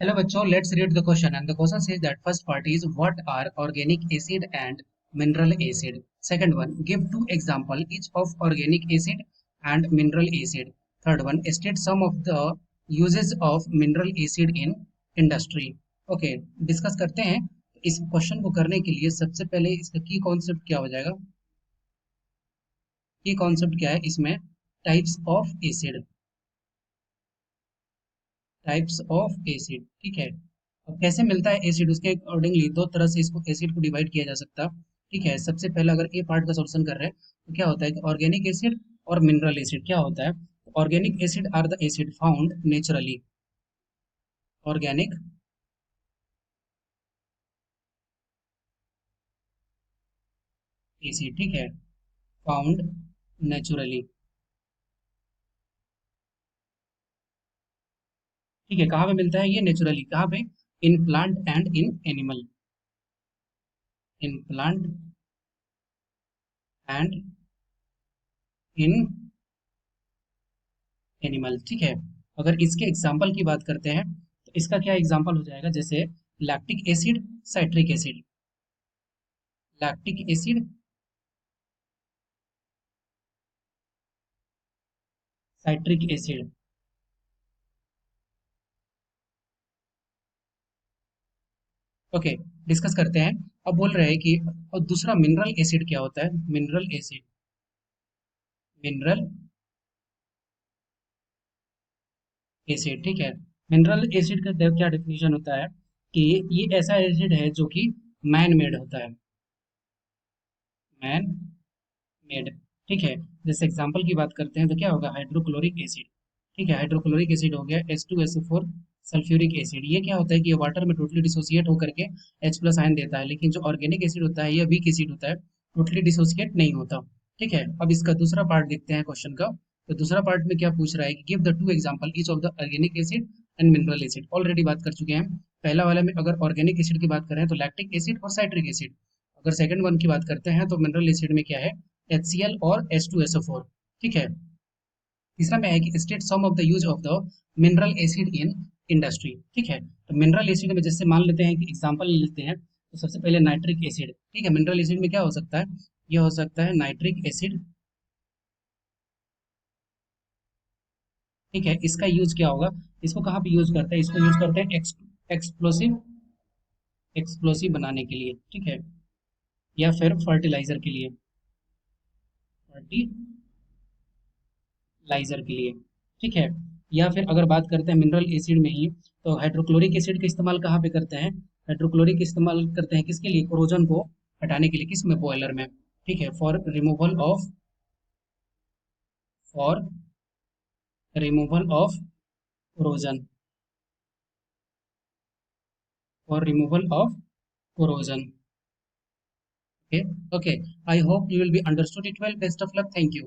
Hello बच्चों, let's read the question and the question says that first part is what are organic acid and mineral acid. Second one, give two example each of organic acid and mineral acid. Third one, state some of the uses of mineral acid in industry. Okay, discuss करते हैं। इस question को करने के लिए सबसे पहले इसका की कॉन्सेप्ट क्या हो जाएगा। की कॉन्सेप्ट क्या है इसमें, types of acid, types of acid. ठीक है, अब कैसे मिलता है एसिड, उसके अकॉर्डिंगली दो तरह से इसको एसिड को डिवाइड किया जा सकता है। ठीक है, सबसे पहले अगर ए पार्ट का सॉल्यूशन कर रहे हैं तो क्या होता है कि ऑर्गेनिक एसिड और मिनरल एसिड क्या होता है। Organic acid are the acid found naturally, organic acid, ठीक है, फाउंड नेचुरली। ठीक है, कहाँ पे मिलता है ये नेचुरली, कहाँ पे, in plant and in animal, in plant and in animal. ठीक है, अगर इसके एग्जाम्पल की बात करते हैं तो इसका क्या एग्जाम्पल हो जाएगा, जैसे lactic acid, citric acid, lactic acid, citric acid. Okay, discuss करते हैं। अब बोल रहे हैं कि और दूसरा मिनरल एसिड क्या होता है, मिनरल एसिड, मिनरल एसिड। ठीक है, मिनरल एसिड का क्या डेफिनेशन होता है कि ये ऐसा एसिड है जो कि मैन मेड होता है, मैन मेड। ठीक है, जैसे एग्जांपल की बात करते हैं तो क्या होगा, हाइड्रोक्लोरिक एसिड। ठीक है, हाइड्रोक्लोरिक एसिड हो गया H2SO4 सल्फ्यूरिक एसिड। ये क्या होता है कि ये वाटर में टोटली डिसोसिएट होकर के H प्लस आयन देता है, लेकिन जो ऑर्गेनिक एसिड होता है ये वीक एसिड होता है, टोटली डिसोसिएट नहीं होता। ठीक है, अब इसका दूसरा पार्ट देखते हैं क्वेश्चन का। तो दूसरा पार्ट में क्या पूछ रहा है कि give the two example each of the organic acid and mineral acid. Already बात कर चुके हैं। पहला वाले में अगर ऑर्गेनिक एसिड की बात करें तो लैक्टिक एसिड और साइट्रिक एसिड। अगर सेकंड वन की बात करते हैं तो मिनरल एसिड में क्या है, HCl और H2SO4। ठीक है, तीसरा में है कि state some of the use of the mineral acid in industry. ठीक है, तो मिनरल एसिड में जैसे मान लेते हैं कि एग्जांपल लेते हैं तो सबसे पहले नाइट्रिक एसिड। ठीक है, मिनरल एसिड में क्या हो सकता है, ये हो सकता है नाइट्रिक एसिड। ठीक है, इसका यूज क्या होगा, इसको कहाँ पे यूज करते हैं, इसको यूज करते हैं एक्सप्लोसिव, एक्सप्लोसिव बनाने के लिए। ठीक है, या फिर फर्टिलाइजर के लिए, फर्टिलाइजर के लिए। ठीक है, या फिर अगर बात करते हैं मिनरल एसिड में ही तो हाइड्रोक्लोरिक एसिड का इस्तेमाल कहाँ पे करते हैं, हाइड्रोक्लोरिक इस्तेमाल करते हैं किसके लिए, कोरोजन को हटाने के लिए, किस में, बॉयलर में। ठीक है, for removal of corrosion, for removal of corrosion. Okay, okay, I hope you will be understood it well, best of luck, thank you.